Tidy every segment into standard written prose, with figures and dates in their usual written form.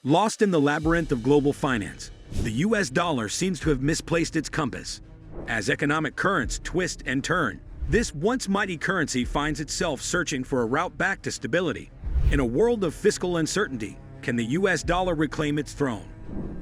Lost in the labyrinth of global finance, the US dollar seems to have misplaced its compass. As economic currents twist and turn, this once mighty currency finds itself searching for a route back to stability. In a world of fiscal uncertainty, can the US dollar reclaim its throne?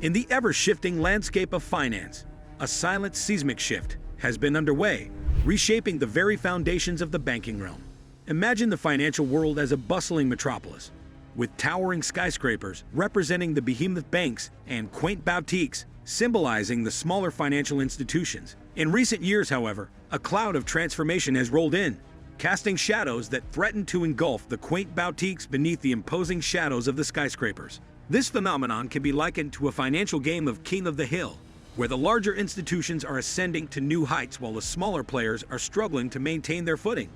In the ever-shifting landscape of finance, a silent seismic shift has been underway, reshaping the very foundations of the banking realm. Imagine the financial world as a bustling metropolis, with towering skyscrapers representing the behemoth banks and quaint boutiques symbolizing the smaller financial institutions. In recent years, however, a cloud of transformation has rolled in, casting shadows that threaten to engulf the quaint boutiques beneath the imposing shadows of the skyscrapers. This phenomenon can be likened to a financial game of King of the Hill, where the larger institutions are ascending to new heights while the smaller players are struggling to maintain their footing.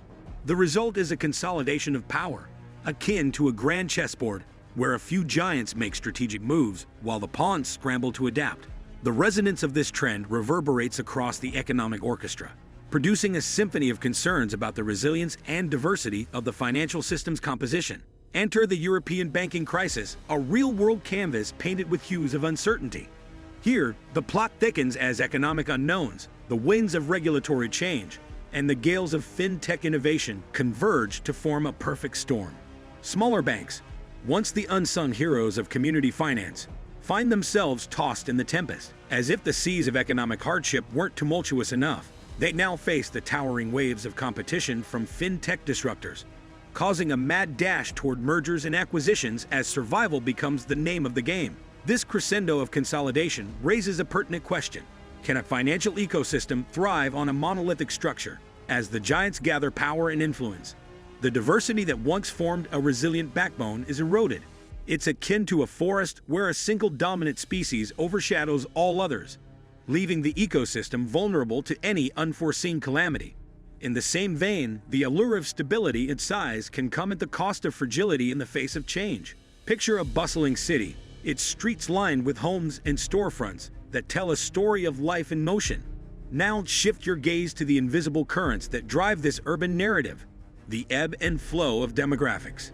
The result is a consolidation of power, akin to a grand chessboard where a few giants make strategic moves while the pawns scramble to adapt. The resonance of this trend reverberates across the economic orchestra, producing a symphony of concerns about the resilience and diversity of the financial system's composition. Enter the European banking crisis, a real-world canvas painted with hues of uncertainty. Here, the plot thickens as economic unknowns, the winds of regulatory change, and the gales of fintech innovation converge to form a perfect storm. Smaller banks, once the unsung heroes of community finance, find themselves tossed in the tempest. As if the seas of economic hardship weren't tumultuous enough, they now face the towering waves of competition from fintech disruptors, causing a mad dash toward mergers and acquisitions as survival becomes the name of the game. This crescendo of consolidation raises a pertinent question. Can a financial ecosystem thrive on a monolithic structure as the giants gather power and influence? The diversity that once formed a resilient backbone is eroded. It's akin to a forest where a single dominant species overshadows all others, leaving the ecosystem vulnerable to any unforeseen calamity. In the same vein, the allure of stability and size can come at the cost of fragility in the face of change. Picture a bustling city, its streets lined with homes and storefronts that tell a story of life in motion. Now shift your gaze to the invisible currents that drive this urban narrative, the ebb and flow of demographics.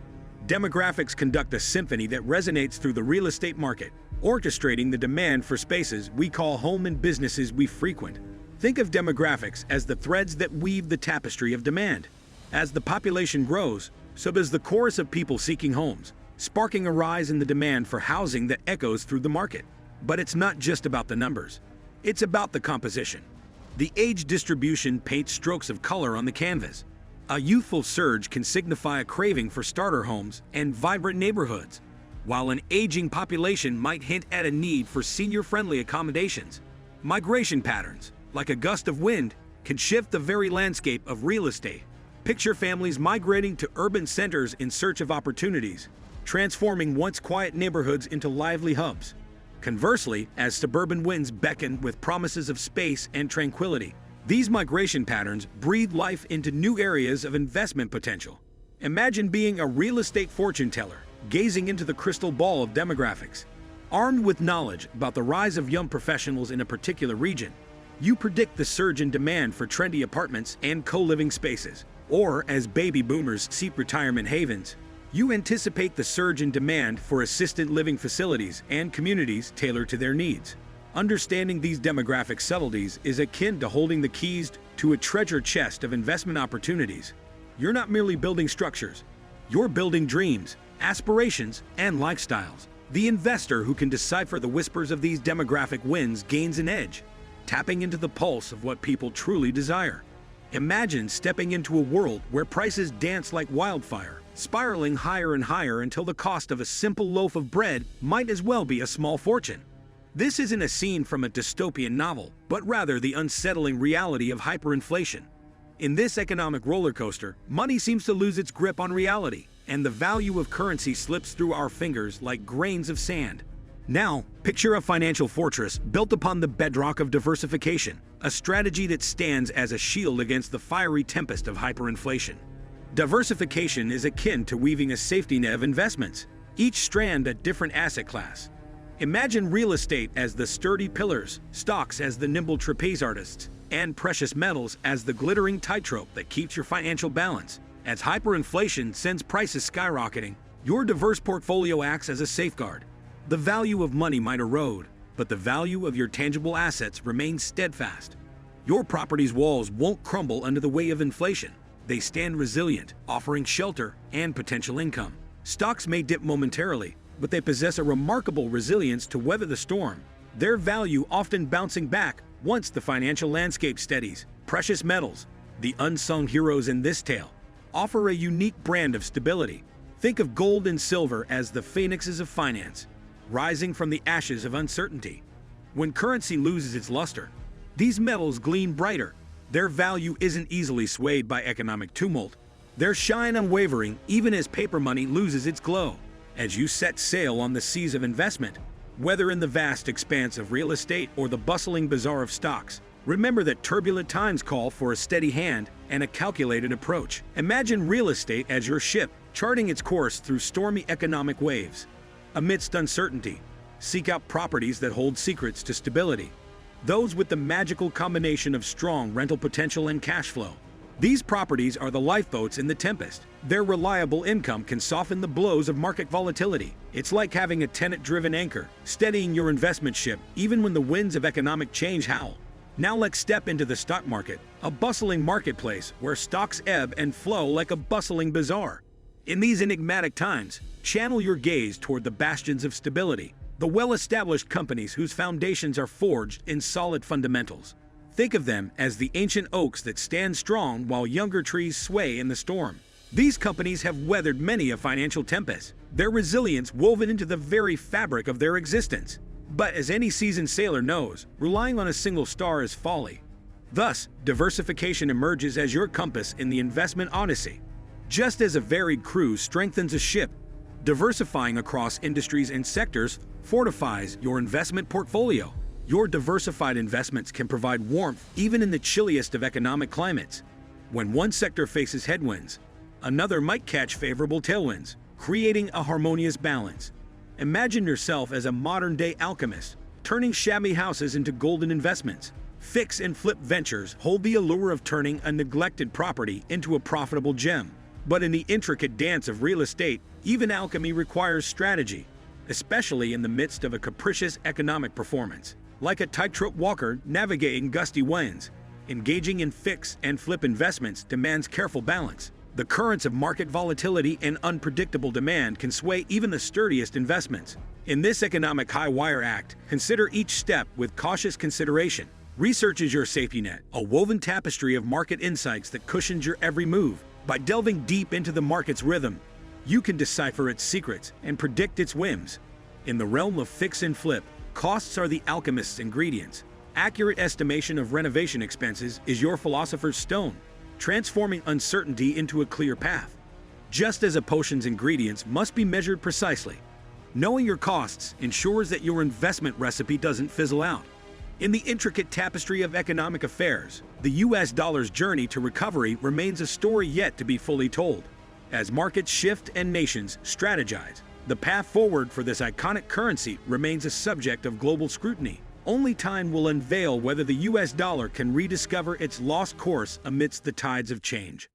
Demographics conduct a symphony that resonates through the real estate market, orchestrating the demand for spaces we call home and businesses we frequent. Think of demographics as the threads that weave the tapestry of demand. As the population grows, so does the chorus of people seeking homes, sparking a rise in the demand for housing that echoes through the market. But it's not just about the numbers. It's about the composition. The age distribution paints strokes of color on the canvas. A youthful surge can signify a craving for starter homes and vibrant neighborhoods, while an aging population might hint at a need for senior-friendly accommodations. Migration patterns, like a gust of wind, can shift the very landscape of real estate. Picture families migrating to urban centers in search of opportunities, transforming once quiet neighborhoods into lively hubs. Conversely, as suburban winds beckon with promises of space and tranquility, these migration patterns breathe life into new areas of investment potential. Imagine being a real estate fortune teller, gazing into the crystal ball of demographics. Armed with knowledge about the rise of young professionals in a particular region, you predict the surge in demand for trendy apartments and co-living spaces. Or, as baby boomers seek retirement havens, you anticipate the surge in demand for assisted living facilities and communities tailored to their needs. Understanding these demographic subtleties is akin to holding the keys to a treasure chest of investment opportunities. You're not merely building structures, you're building dreams, aspirations, and lifestyles. The investor who can decipher the whispers of these demographic winds gains an edge, tapping into the pulse of what people truly desire. Imagine stepping into a world where prices dance like wildfire, spiraling higher and higher until the cost of a simple loaf of bread might as well be a small fortune. This isn't a scene from a dystopian novel, but rather the unsettling reality of hyperinflation. In this economic roller coaster, money seems to lose its grip on reality, and the value of currency slips through our fingers like grains of sand. Now, picture a financial fortress built upon the bedrock of diversification, a strategy that stands as a shield against the fiery tempest of hyperinflation. Diversification is akin to weaving a safety net of investments, each strand a different asset class. Imagine real estate as the sturdy pillars, stocks as the nimble trapeze artists, and precious metals as the glittering tightrope that keeps your financial balance. As hyperinflation sends prices skyrocketing, your diverse portfolio acts as a safeguard. The value of money might erode, but the value of your tangible assets remains steadfast. Your property's walls won't crumble under the weight of inflation. They stand resilient, offering shelter and potential income. Stocks may dip momentarily, but they possess a remarkable resilience to weather the storm, their value often bouncing back once the financial landscape steadies. Precious metals, the unsung heroes in this tale, offer a unique brand of stability. Think of gold and silver as the phoenixes of finance, rising from the ashes of uncertainty. When currency loses its luster, these metals gleam brighter. Their value isn't easily swayed by economic tumult. Their shine unwavering even as paper money loses its glow. As you set sail on the seas of investment, whether in the vast expanse of real estate or the bustling bazaar of stocks, remember that turbulent times call for a steady hand and a calculated approach. Imagine real estate as your ship, charting its course through stormy economic waves. Amidst uncertainty, seek out properties that hold secrets to stability. Those with the magical combination of strong rental potential and cash flow. These properties are the lifeboats in the tempest. Their reliable income can soften the blows of market volatility. It's like having a tenant-driven anchor, steadying your investment ship even when the winds of economic change howl. Now let's step into the stock market, a bustling marketplace where stocks ebb and flow like a bustling bazaar. In these enigmatic times, channel your gaze toward the bastions of stability, the well-established companies whose foundations are forged in solid fundamentals. Think of them as the ancient oaks that stand strong while younger trees sway in the storm. These companies have weathered many a financial tempest, their resilience woven into the very fabric of their existence. But as any seasoned sailor knows, relying on a single star is folly. Thus, diversification emerges as your compass in the investment odyssey. Just as a varied crew strengthens a ship, diversifying across industries and sectors fortifies your investment portfolio. Your diversified investments can provide warmth even in the chilliest of economic climates. When one sector faces headwinds, another might catch favorable tailwinds, creating a harmonious balance. Imagine yourself as a modern-day alchemist, turning shabby houses into golden investments. Fix and flip ventures hold the allure of turning a neglected property into a profitable gem. But in the intricate dance of real estate, even alchemy requires strategy, especially in the midst of a capricious economic performance. Like a tightrope walker navigating gusty winds, engaging in fix and flip investments demands careful balance. The currents of market volatility and unpredictable demand can sway even the sturdiest investments. In this economic high-wire act, consider each step with cautious consideration. Research is your safety net, a woven tapestry of market insights that cushions your every move. By delving deep into the market's rhythm, you can decipher its secrets and predict its whims. In the realm of fix and flip, costs are the alchemist's ingredients. Accurate estimation of renovation expenses is your philosopher's stone, transforming uncertainty into a clear path. Just as a potion's ingredients must be measured precisely, knowing your costs ensures that your investment recipe doesn't fizzle out. In the intricate tapestry of economic affairs, the US dollar's journey to recovery remains a story yet to be fully told. As markets shift and nations strategize, the path forward for this iconic currency remains a subject of global scrutiny. Only time will unveil whether the US dollar can rediscover its lost course amidst the tides of change.